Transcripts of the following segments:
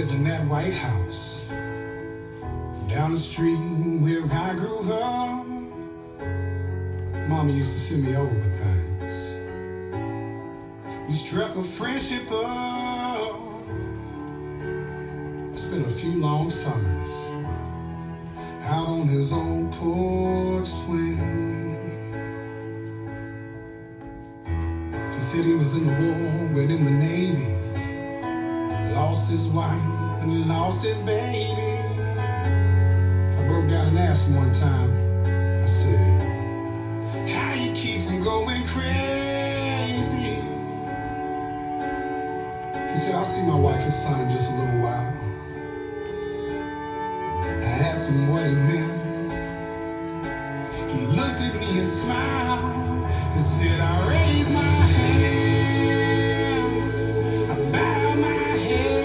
lived in that White House down the street where I grew up. Mama used to send me over with things. We struck a friendship up. Spent a few long summers out on his old porch swing. He said he was in the war, went in the Navy, lost his wife and lost his baby. I broke down and asked him one time, I said, how you keep from going crazy? He said, I'll see my wife and son in just a little while. I asked him what he meant. He looked at me and smiled and said, I raise my hands, I bow my head.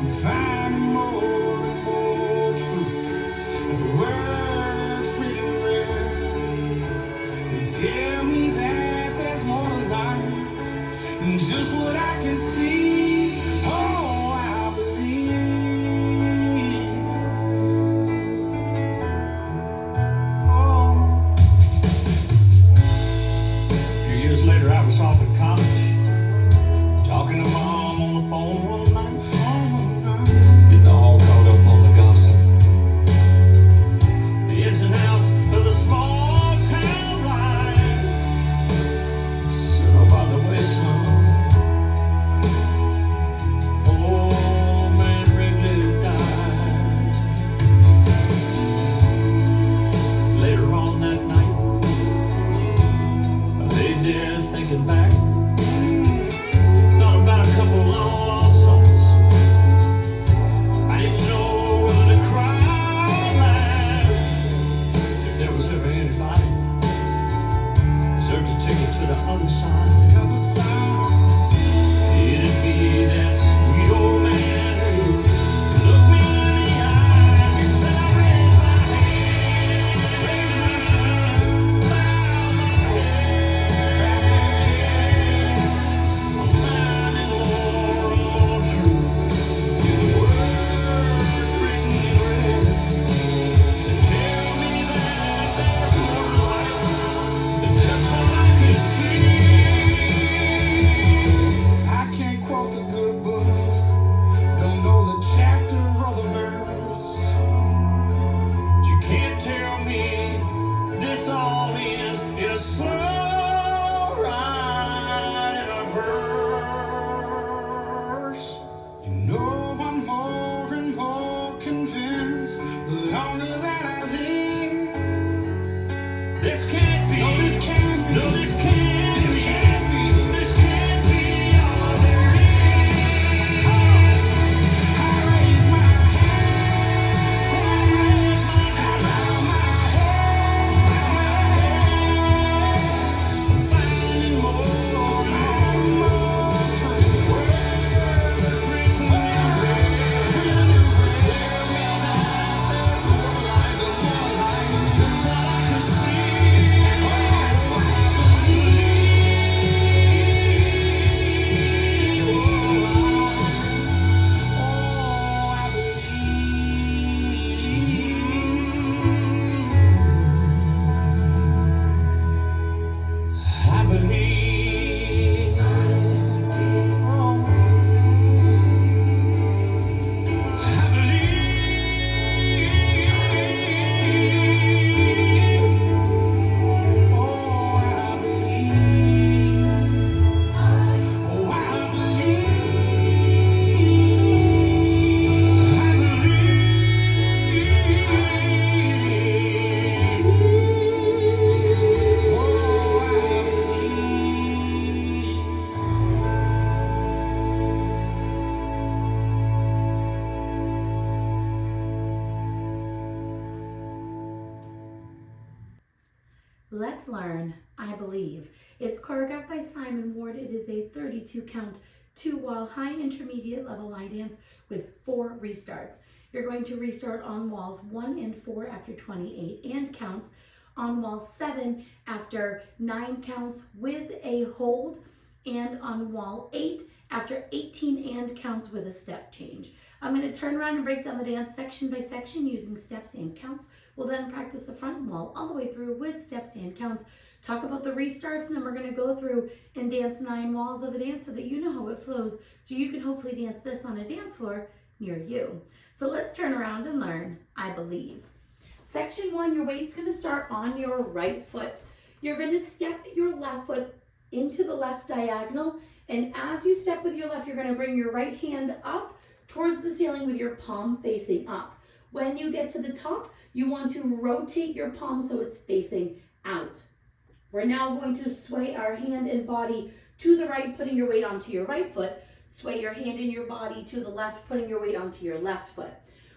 I'm finding more and more truth of the words written in red. They tell me that there's more to life than just what I can see. Oh, I believe. Oh. A few years later, I was off at college, talking to Mom on the phone one night, getting all caught up on the gossip, the ins and outs of the small town life. Said, oh, by the way, son, old man Wrigley died. Later on that night, I lay there thinking back, thought about a couple of long lost souls. I didn't know whether to cry or laugh. If there was ever anybody deserved to take it to the other side, it'd be that sweet old man who looked me in the eyes. He said, I raise my hands, bow my head. I'm finding more truth in the words written in red. They tell me that there's more to life than just what I can see. I can't quote the good book, don't know the chapter or the verse, but you can't tell me this all ends in a slow ride in a hearse. You know I'm more and more convinced the longer that I live. This can't be. No, this can't be. No, this can't be. This can't be. This can't be all there is. I raise my hands, I bow my head. I'm finding more truth. Words written in red. Tell me that there's more life than just what I can see. Oh, I believe. Oh, I believe. I believe. I believe. Oh, I believe. Oh, I Let's learn I Believe. It's choreographed by Simon Ward. It is a 32 count, 2-wall, high intermediate level line dance with 4 restarts. You're going to restart on walls 1 and 4 after 28 and counts, on wall 7 after 9 counts with a hold, and on wall 8 after 18 and counts with a step change. I'm going to turn around and break down the dance section by section using steps and counts. We'll then practice the front wall all the way through with steps and counts, talk about the restarts, and then we're going to go through and dance 9 walls of the dance so that you know how it flows, so you can hopefully dance this on a dance floor near you. So let's turn around and learn I Believe. Section 1, your weight's going to start on your right foot. You're going to step your left foot into the left diagonal, and as you step with your left, you're going to bring your right hand up towards the ceiling with your palm facing up. When you get to the top, you want to rotate your palm so it's facing out. We're now going to sway our hand and body to the right, putting your weight onto your right foot. Sway your hand and your body to the left, putting your weight onto your left foot.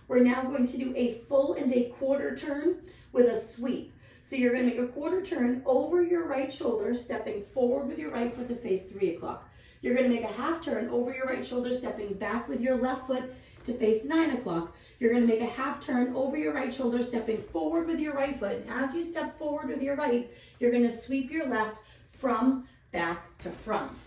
We're now going to do a full and a quarter turn with a sweep. So you're going to make a quarter turn over your right shoulder, stepping forward with your right foot to face 3 o'clock. You're going to make a half turn over your right shoulder, stepping back with your left foot to face 9 o'clock. You're going to make a half turn over your right shoulder, stepping forward with your right foot. And as you step forward with your right, you're going to sweep your left from back to front.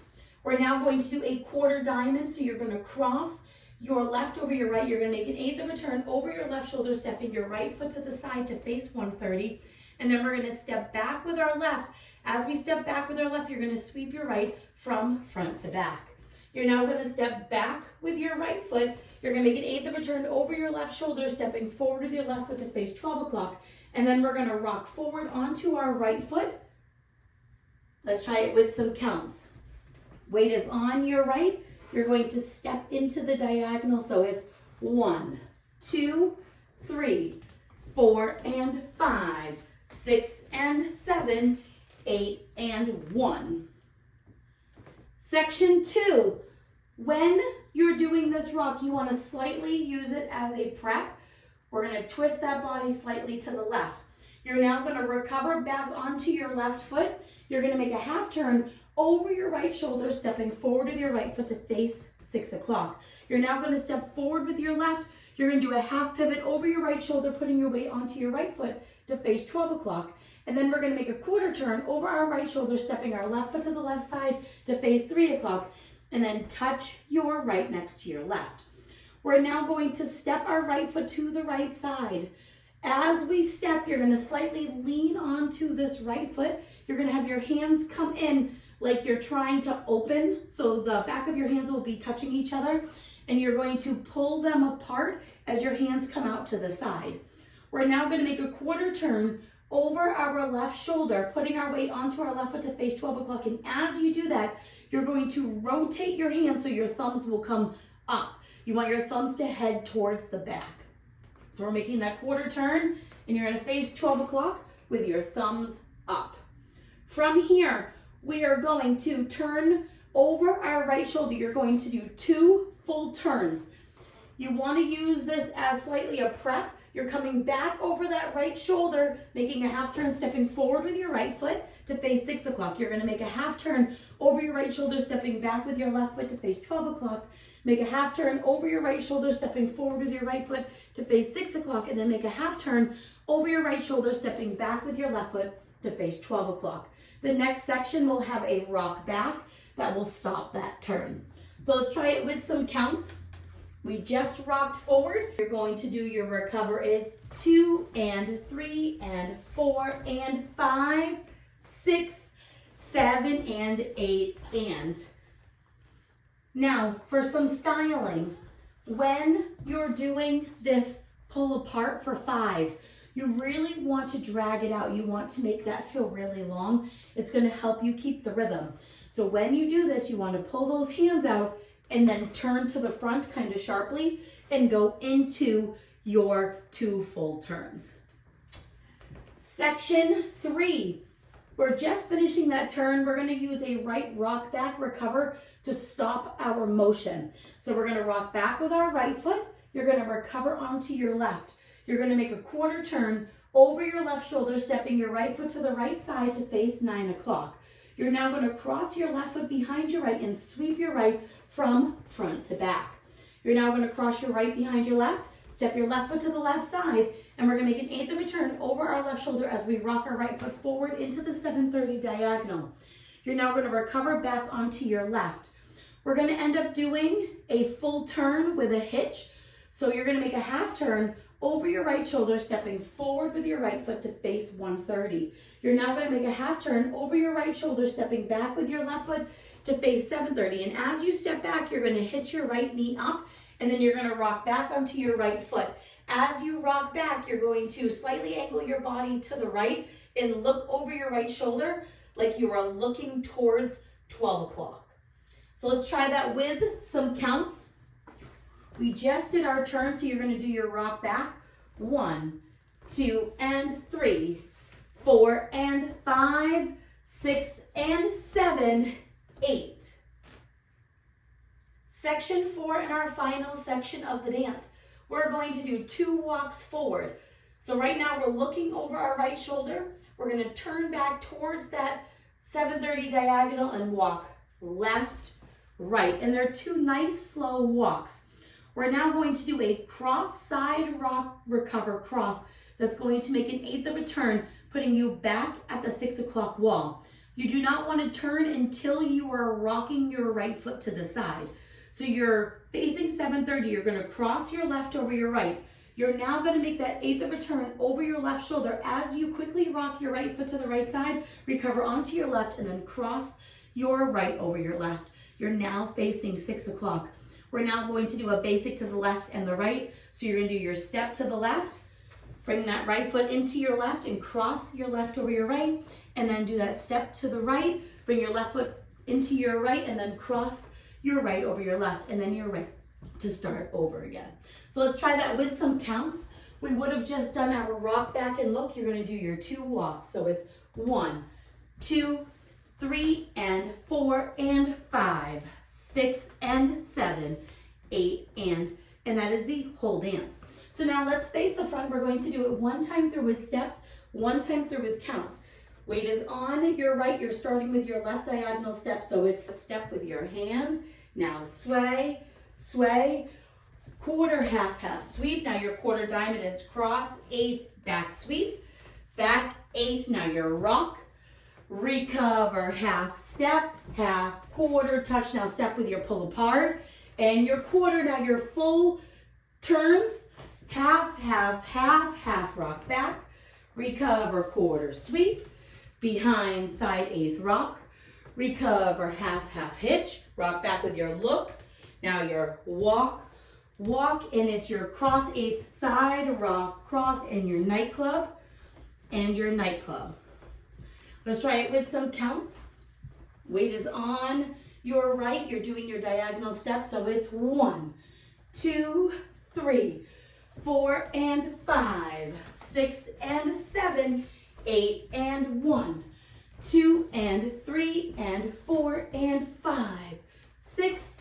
We're now going to do a quarter diamond. So you're going to cross your left over your right. You're going to make an eighth of a turn over your left shoulder, stepping your right foot to the side to face 130. And then we're going to step back with our left. As we step back with our left, you're going to sweep your right from front to back. You're now going to step back with your right foot. You're going to make an eighth of a turn over your left shoulder, stepping forward with your left foot to face 12 o'clock. And then we're going to rock forward onto our right foot. Let's try it with some counts. Weight is on your right. You're going to step into the diagonal. So it's 1, 2, 3, 4, and 5, 6, and 7, 8, and 1. Section 2, when you're doing this rock, you want to slightly use it as a prep. We're going to twist that body slightly to the left. You're now going to recover back onto your left foot. You're going to make a half turn over your right shoulder, stepping forward with your right foot to face 6 o'clock. You're now going to step forward with your left. You're going to do a half pivot over your right shoulder, putting your weight onto your right foot to face 12 o'clock. And then we're going to make a quarter turn over our right shoulder, stepping our left foot to the left side to face 3 o'clock. And then touch your right next to your left. We're now going to step our right foot to the right side. As we step, you're going to slightly lean onto this right foot. You're going to have your hands come in like you're trying to open. So the back of your hands will be touching each other. And you're going to pull them apart as your hands come out to the side. We're now going to make a quarter turn over our left shoulder, putting our weight onto our left foot to face 12 o'clock. And as you do that, you're going to rotate your hands so your thumbs will come up. You want your thumbs to head towards the back. So we're making that quarter turn, and you're going to face 12 o'clock with your thumbs up. From here, we are going to turn over our right shoulder. You're going to do 2 full turns. You want to use this as slightly a prep. You're coming back over that right shoulder, making a half turn, stepping forward with your right foot to face 6 o'clock. You're going to make a half turn over your right shoulder, stepping back with your left foot to face 12 o'clock. Make a half turn over your right shoulder, stepping forward with your right foot to face 6 o'clock. And then make a half turn over your right shoulder, stepping back with your left foot to face 12 o'clock. The next section will have a rock back that will stop that turn. So let's try it with some counts. We just rocked forward. You're going to do your recover. It's 2 and 3 and 4 and 5, 6, 7 and 8 and. Now for some styling. When you're doing this pull apart for 5, you really want to drag it out. You want to make that feel really long. It's going to help you keep the rhythm. So when you do this, you want to pull those hands out and then turn to the front kind of sharply and go into your 2 full turns. Section 3. We're just finishing that turn. We're going to use a right rock back recover to stop our motion. So we're going to rock back with our right foot. You're going to recover onto your left. You're going to make a quarter turn over your left shoulder, stepping your right foot to the right side to face 9 o'clock. You're now going to cross your left foot behind your right and sweep your right from front to back. You're now going to cross your right behind your left, step your left foot to the left side, and we're going to make an eighth of a turn over our left shoulder as we rock our right foot forward into the 730 diagonal. You're now going to recover back onto your left. We're going to end up doing a full turn with a hitch. So you're going to make a half turn over your right shoulder, stepping forward with your right foot to face 130. You're now going to make a half turn over your right shoulder, stepping back with your left foot to face 730. And as you step back, you're going to hitch your right knee up, and then you're going to rock back onto your right foot. As you rock back, you're going to slightly angle your body to the right and look over your right shoulder like you are looking towards 12 o'clock. So let's try that with some counts. We just did our turn, so you're going to do your rock back. 1, 2, and 3, 4, and 5, 6, and 7, 8. Section 4 in our final section of the dance. We're going to do 2 walks forward. So right now we're looking over our right shoulder. We're going to turn back towards that 730 diagonal and walk left, right. And they're 2 nice slow walks. We're now going to do a cross side rock recover cross that's going to make an 1/8 of a turn, putting you back at the 6 o'clock wall. You do not want to turn until you are rocking your right foot to the side. So you're facing 730, you're going to cross your left over your right. You're now going to make that 1/8 of a turn over your left shoulder as you quickly rock your right foot to the right side, recover onto your left, and then cross your right over your left. You're now facing 6 o'clock. We're now going to do a basic to the left and the right. So you're going to do your step to the left, bring that right foot into your left and cross your left over your right, and then do that step to the right, bring your left foot into your right, and then cross your right over your left, and then you're right to start over again. So let's try that with some counts. We would have just done our rock back and look. You're going to do your 2 walks. So it's 1, 2, 3, and 4, and 5, 6, and 7, 8, and that is the whole dance. So now let's face the front. We're going to do it 1 time through with steps, 1 time through with counts. Weight is on your right. You're starting with your left diagonal step. So it's a step with your hand. Now sway, sway, quarter, half, half sweep. Now your quarter diamond, it's cross, 1/8, back sweep, back 1/8. Now your rock, recover, half step, half, quarter, touch. Now step with your pull apart and your quarter. Now your full turns, half, half, half, half, rock back, recover, quarter, sweep, behind, side, 1/8, rock, recover, half, half, hitch, rock back with your look. Now your walk, walk, and it's your cross, 1/8, side, rock, cross, and your nightclub, and your nightclub. Let's try it with some counts. Weight is on your right. You're doing your diagonal steps. So it's 1, 2, 3, 4, and 5, 6, and 7, 8, and 1, 2, and 3, and 4, and 5, 6,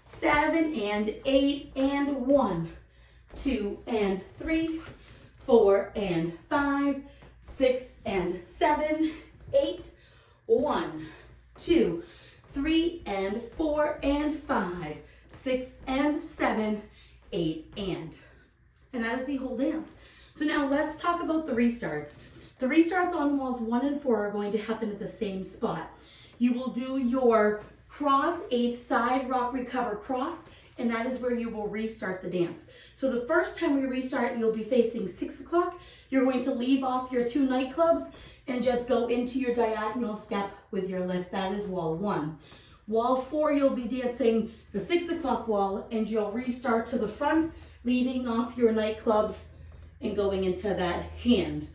7, and 8, and 1, 2, and 3, 4, and 5, 6, and 7, 8, 1, 2, 3, and 4, and 5, 6, and 7, 8, and that is the whole dance. So now let's talk about the restarts. The restarts on walls 1 and 4 are going to happen at the same spot. You will do your cross, 1/8, side, rock, recover, cross, and that is where you will restart the dance. So the first time we restart, you'll be facing 6 o'clock. You're going to leave off your 2 nightclubs and just go into your diagonal step with your lift. That is wall 1. Wall 4, you'll be dancing the 6 o'clock wall, and you'll restart to the front, leaving off your nightclubs and going into that hand.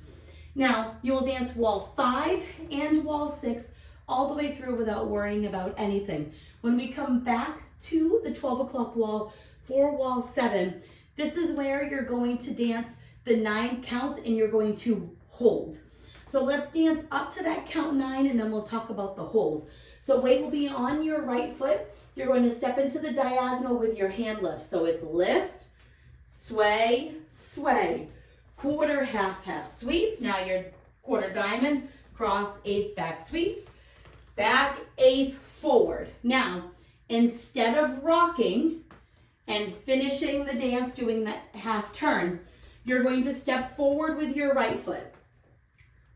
Now, you will dance wall 5 and wall 6 all the way through without worrying about anything. When we come back to the 12 o'clock wall for wall 7, this is where you're going to dance the 9 counts and you're going to hold. So let's dance up to that count 9 and then we'll talk about the hold. So weight will be on your right foot. You're going to step into the diagonal with your hand lift. So it's lift, sway, sway, quarter, half, half sweep. Now your quarter diamond, cross, 1/8, back sweep, back 1/8, forward. Now, instead of rocking and finishing the dance doing that half turn, you're going to step forward with your right foot.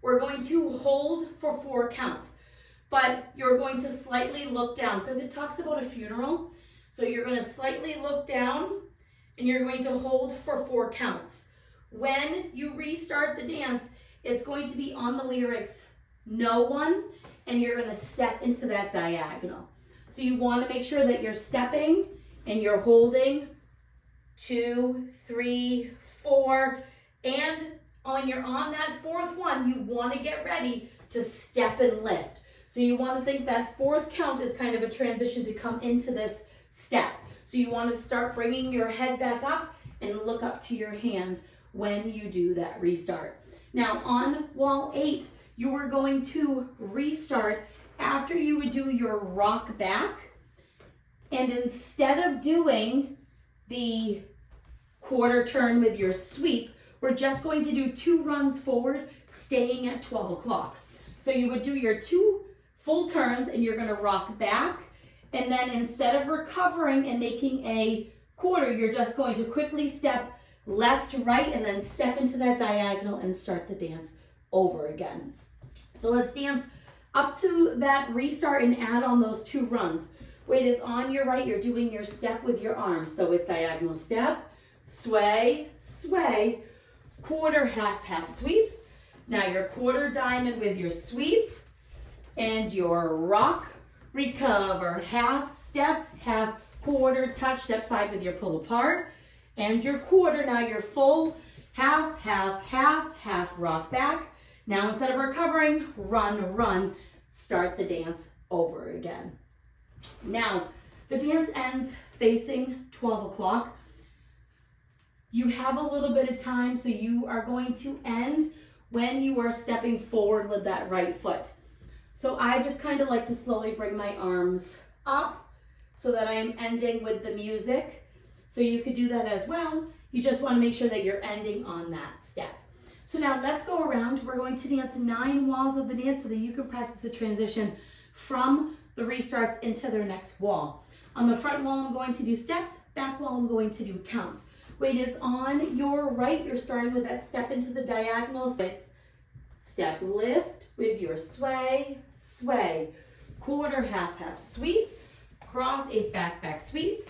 We're going to hold for 4 counts. but you're going to slightly look down because it talks about a funeral. So you're going to slightly look down and you're going to hold for 4 counts. When you restart the dance, it's going to be on the lyrics, no one, and you're going to step into that diagonal. So you want to make sure that you're stepping and you're holding 2, 3, 4, and when you're on that 4th one, you want to get ready to step and lift. So you want to think that 4th count is kind of a transition to come into this step. So you want to start bringing your head back up and look up to your hand when you do that restart. Now on wall 8, you are going to restart after you would do your rock back. And instead of doing the quarter turn with your sweep, we're just going to do 2 runs forward, staying at 12 o'clock. So you would do your 2 full turns and you're going to rock back. And then instead of recovering and making a quarter, you're just going to quickly step left, right, and then step into that diagonal and start the dance over again. So let's dance up to that restart and add on those 2 runs. Weight is on your right, you're doing your step with your arms. So it's diagonal step, sway, sway, quarter, half, half sweep. Now your quarter diamond with your sweep and your rock, recover, half step, half quarter, touch, step side with your pull apart. And your quarter, now your full half, half, half, half rock back. Now instead of recovering, run, run, start the dance over again. Now, the dance ends facing 12 o'clock. You have a little bit of time, so you are going to end when you are stepping forward with that right foot. So I just kind of like to slowly bring my arms up so that I am ending with the music. So you could do that as well. You just want to make sure that you're ending on that step. So now let's go around. We're going to dance 9 walls of the dance so that you can practice the transition from the restarts into their next wall. On the front wall, I'm going to do steps. Back wall, I'm going to do counts. Weight is on your right. You're starting with that step into the diagonal. So it's step lift with your sway, sway, quarter, half, half sweep, cross, a back, back sweep,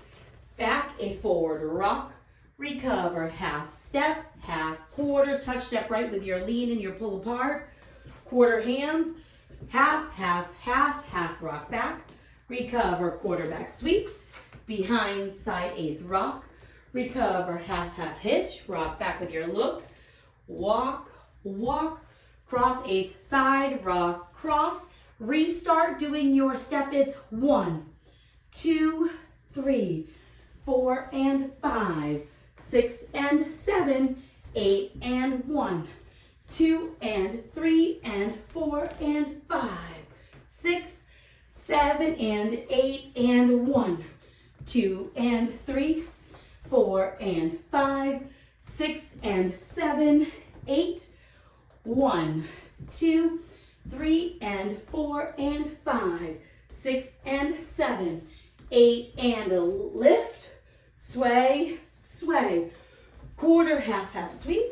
back, a forward rock, recover, half step, half quarter, touch step right with your lean and your pull apart, quarter hands, half, half, half, half rock back, recover, quarter back sweep, behind side 8th rock, recover, half, half hitch, rock back with your look, walk, walk, cross 8th side, rock, cross, restart doing your step. It's 1, 2, 3, 4 and 5, 6 and 7, 8 and 1, 2 and 3 and 4 and 5, 6, 7 and 8 and 1, 2 and 3, 4 and 5, 6 and 7, 8, 1, 2, 3 and 4 and 5, 6 and 7, 8 and a lift, sway, sway, quarter, half, half sweep,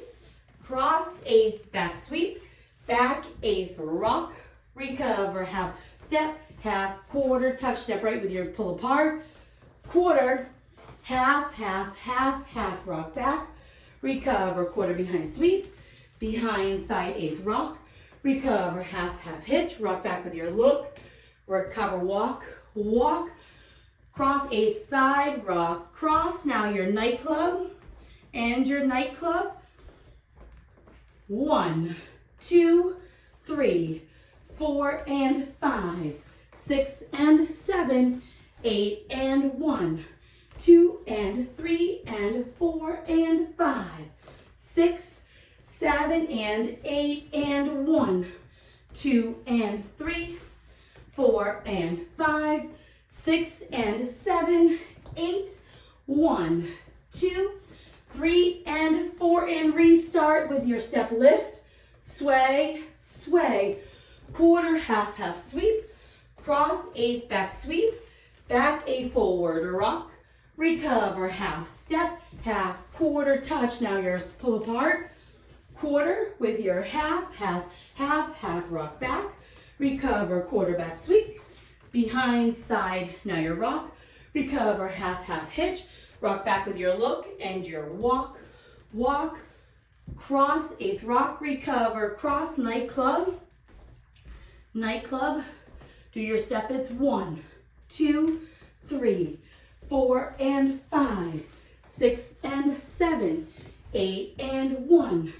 cross 8th back sweep, back 8th rock, recover, half step, half quarter, touch step right with your pull apart, quarter, half, half, half, half rock back, recover, quarter behind sweep, behind side 8th rock, recover, half, half hitch, rock back with your look, recover, walk, walk, cross 8th side, rock, cross. Now your nightclub and your nightclub. 1, 2, 3, 4 and 5, 6 and 7, 8 and 1, 2 and 3 and 4 and 5, 6, 7 and 8 and 1, 2 and 3, 4 and 5, 6 and 7, 8, 1, 2, 3 and 4 and restart with your step lift, sway, sway, quarter, half, half sweep, cross 8th back sweep, back a forward rock, recover, half step, half quarter touch. Now your pull apart, quarter with your half, half, half, half rock back, recover, quarterback sweep, behind, side, now your rock, recover, half, half hitch, rock back with your look and your walk, walk, cross, eighth rock, recover, cross, nightclub, nightclub, do your step, it's 1, 2, 3, 4, and 5, 6, and 7, 8, and 1,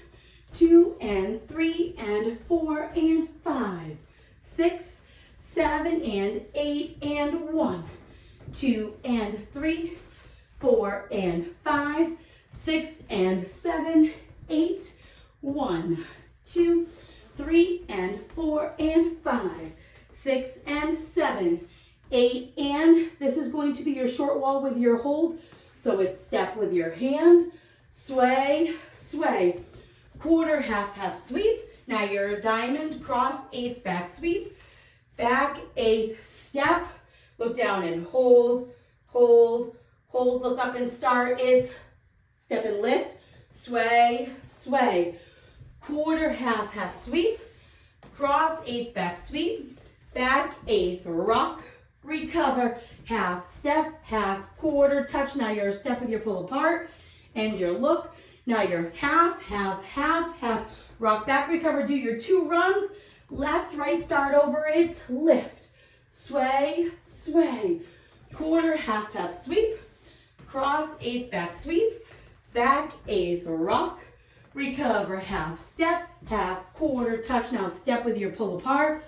2, and 3, and 4, and 5, 6, 7, and 8, and 1, 2, and 3, 4, and 5, 6, and 7, 8, 1, 2, 3, and 4, and 5, 6, and 7, 8, and this is going to be your short wall with your hold. So it's step with your hand, sway, sway, quarter, half, half sweep. Now your diamond, cross, eighth, back sweep, back, eighth, step, look down and hold, hold, hold, look up and start. It's step and lift, sway, sway, quarter, half, half sweep, cross, eighth, back sweep, back, eighth, rock, recover, half step, half quarter, touch. Now your step with your pull apart and your look. Now your half, half, half, half, rock back, recover, do your 2 runs, left, right, start over, it's lift, sway, sway, quarter, half, half sweep, cross, eighth, back sweep, back, eighth, rock, recover, half step, half quarter, touch. Now step with your pull apart,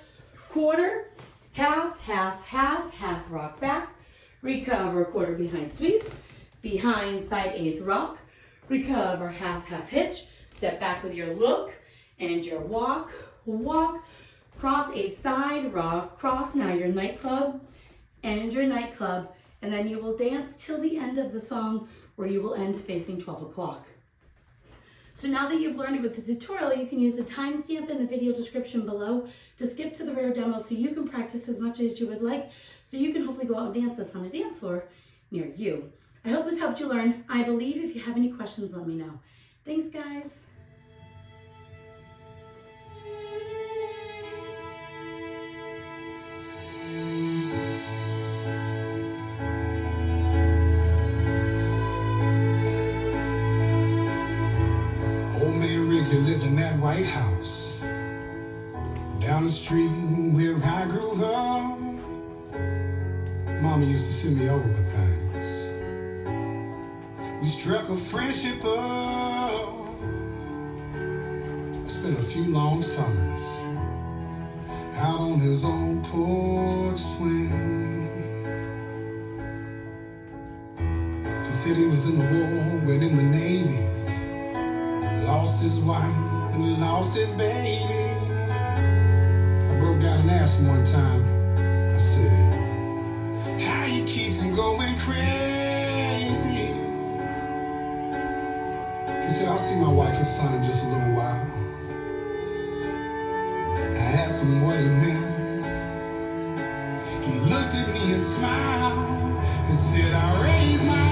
quarter, half, half, half, half, rock back, recover, quarter behind sweep, behind side, eighth rock, recover, half, half hitch, step back with your look and your walk, walk, cross, eighth side, rock, cross. Now your nightclub and your nightclub, and then you will dance till the end of the song where you will end facing 12 o'clock. So now that you've learned it with the tutorial, you can use the timestamp in the video description below to skip to the rare demo so you can practice as much as you would like, so you can hopefully go out and dance this on a dance floor near you. I hope this helped you learn. I believe. If you have any questions, let me know. Thanks, guys. Old man Wrigley lived in that White House down the street where I grew up. Mama used to send me over with things. We struck a friendship up. I spent a few long summers out on his old porch swing. He said he was in the war, went in the Navy, lost his wife and lost his baby. I broke down and asked him one time, I said, how you keep from going crazy? He said, I'll see my wife and son in just a little while. I asked him what he meant. He looked at me and smiled and said, I raised my